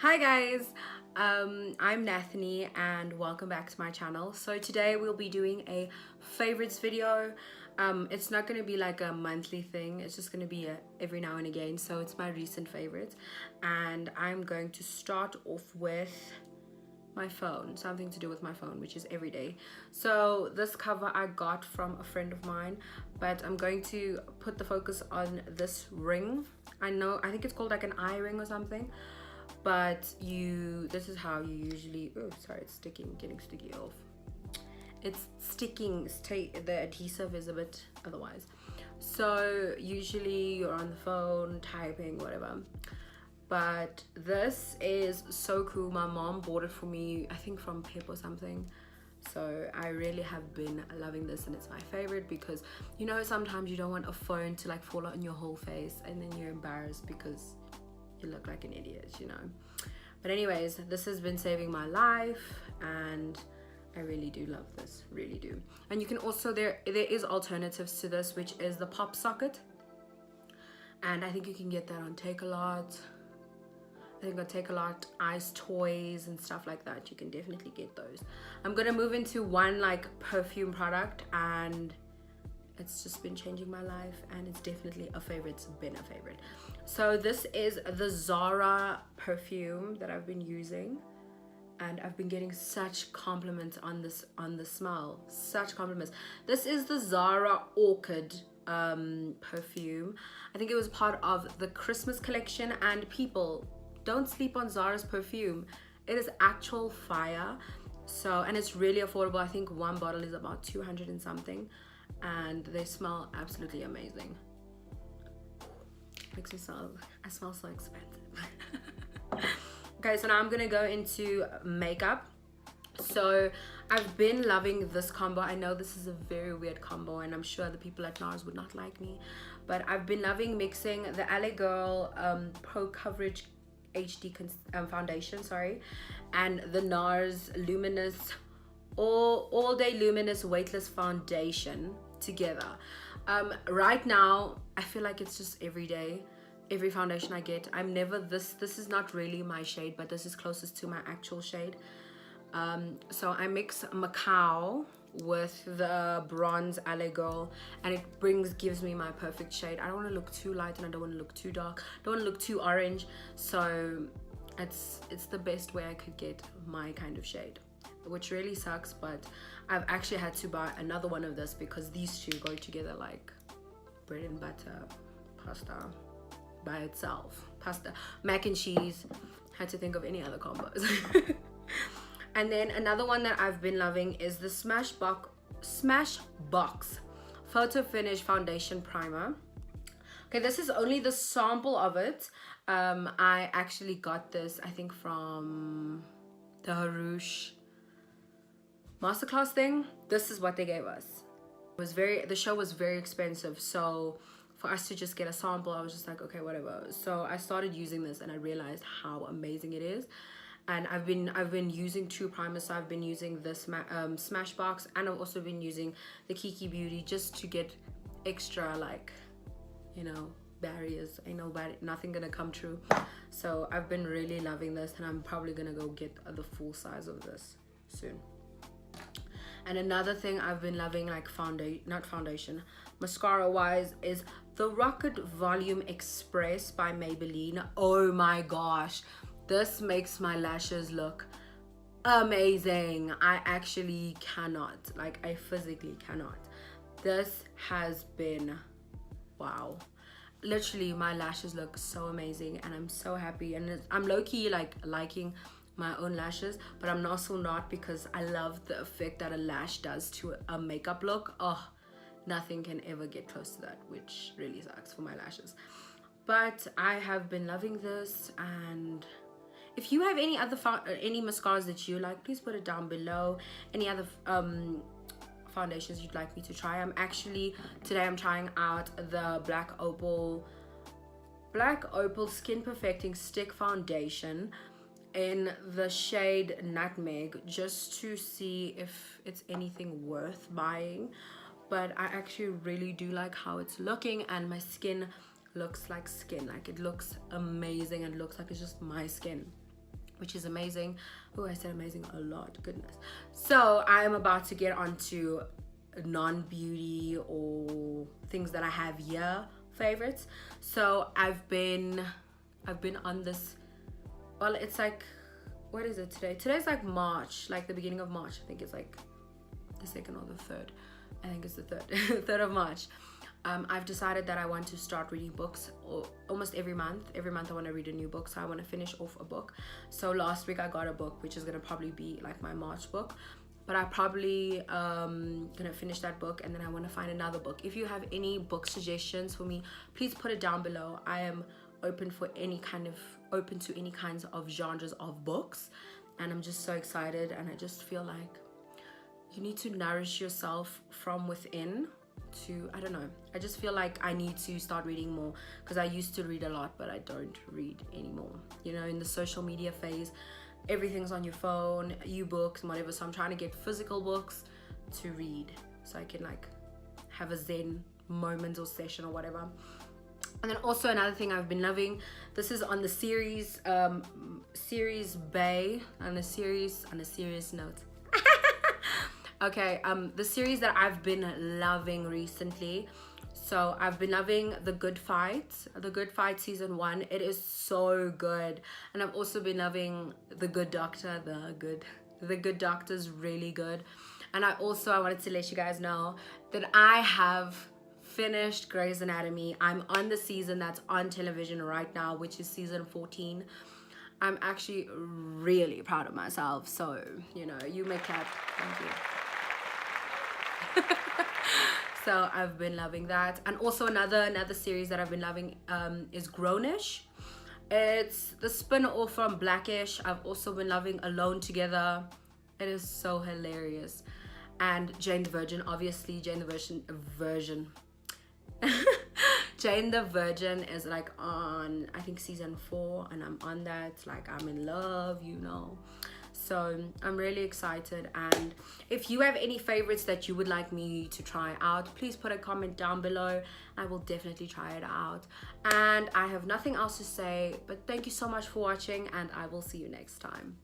Hi guys, I'm Nathanie and welcome back to my channel. So today we'll be doing a favorites video. It's not going to be like a monthly thing, it's just going to be every now and again. So it's my recent favorites and I'm going to start off with my phone, something to do with my phone, which is every day. So this cover I got from a friend of mine, but I'm going to put the focus on this ring. I think it's called like an iRing or something, but this is how you usually, oh sorry, it's getting sticky off. It's sticking, the adhesive is a bit otherwise. So usually you're on the phone typing, whatever, but this is so cool. My mom bought it for me, I think from Pep or something. So I really have been loving this and it's my favorite because, you know, sometimes you don't want a phone to like fall on your whole face and then you're embarrassed because you look like an idiot, you know. But anyways, this has been saving my life and I really do love this, really do. And you can also, there is alternatives to this, which is the Popsocket, and I think you can get that on Take-A-Lot. I think on Take-A-Lot, Ice Toys and stuff like that. You can definitely get those. I'm gonna move into one like perfume product and it's just been changing my life and it's definitely a favorite. It's been a favorite. So this is the Zara perfume that I've been using and I've been getting such compliments on the smell, such compliments. This is the Zara Orchid perfume. I think it was part of the Christmas collection, and people, don't sleep on Zara's perfume. It is actual fire. So, and it's really affordable. I think one bottle is about 200 and something, and they smell absolutely amazing. Makes me smell, I smell so expensive. Okay, so now I'm gonna go into makeup. So I've been loving this combo. I know this is a very weird combo and I'm sure the people at NARS would not like me, but I've been loving mixing the LA Girl Pro Coverage HD foundation, sorry, and the NARS Luminous all day luminous weightless foundation together. Right now I feel like it's just every day, every foundation I get. I'm never this is not really my shade, but this is closest to my actual shade. So I mix Macoa with the bronze LA Girl and it gives me my perfect shade. I don't want to look too light and I don't want to look too dark, don't want to look too orange, so it's the best way I could get my kind of shade, which really sucks, but I've actually had to buy another one of this because these two go together like bread and butter, pasta by itself, pasta, mac and cheese. Had to think of any other combos. And then another one that I've been loving is the Smashbox Photo Finish Foundation Primer. Okay, this is only the sample of it. I actually got this, I think, from the Harouche masterclass thing. This is what they gave us. The show was very expensive, so for us to just get a sample, I was just like, okay, whatever. So I started using this and I realized how amazing it is. And I've been using two primers. So I've been using this Smashbox, and I've also been using the Kiki Beauty just to get extra, like, you know, barriers. Ain't nothing gonna come true. So I've been really loving this and I'm probably gonna go get the full size of this soon. And another thing I've been loving, like mascara wise, is the Rocket Volume Express by Maybelline. Oh my gosh, this makes my lashes look amazing. I actually cannot, like, I physically cannot. This has been wow. Literally my lashes look so amazing and I'm so happy, and I'm low-key like liking my own lashes, but I'm also not, because I love the effect that a lash does to a makeup look. Oh, nothing can ever get close to that, which really sucks for my lashes. But I have been loving this, and if you have any other any mascaras that you like, please put it down below. Any other foundations you'd like me to try. Today I'm trying out the Black Opal Skin Perfecting Stick Foundation in the shade Nutmeg, just to see if it's anything worth buying. But I actually really do like how it's looking, and my skin looks like skin, like it looks amazing and looks like it's just my skin. which is amazing. Oh, I said amazing a lot, goodness. So I'm about to get onto non-beauty or things that I have here favorites. So I've been on this, well, it's like, what is it today? Today's like March, like the beginning of March. I think it's like the 2nd or the 3rd. I think it's the 3rd 3rd of March. I've decided that I want to start reading books almost every month. Every month I want to read a new book, so I want to finish off a book. So last week I got a book, which is going to probably be like my March book, but I probably gonna finish that book, and then I want to find another book. If you have any book suggestions for me, please put it down below. I am open to any kinds of genres of books, and I'm just so excited. And I just feel like you need to nourish yourself from within to, I don't know, I just feel like I need to start reading more, because I used to read a lot, but I don't read anymore. You know, in the social media phase, everything's on your phone, e-books and whatever, so I'm trying to get physical books to read so I can like have a zen moment or session or whatever. And then also another thing I've been loving, this is on the series Bay, on a serious note. Okay, the series that I've been loving recently. So I've been loving The Good Fight season 1. It is so good. And I've also been loving The Good Doctor. The Good Doctor is really good. And I wanted to let you guys know that I have finished Grey's Anatomy. I'm on the season that's on television right now, which is season 14. I'm actually really proud of myself. So, you know, you may clap. Thank you. So I've been loving that. And also another series that I've been loving is Grownish. It's the spin-off from Blackish. I've also been loving Alone Together. It is so hilarious. And Jane the Virgin, obviously. Jane the Virgin Jane the Virgin is like on, I think, season 4, and I'm on that. Like, I'm in love, you know. So I'm really excited. And if you have any favorites that you would like me to try out, please put a comment down below. I will definitely try it out. And I have nothing else to say, but thank you so much for watching, and I will see you next time.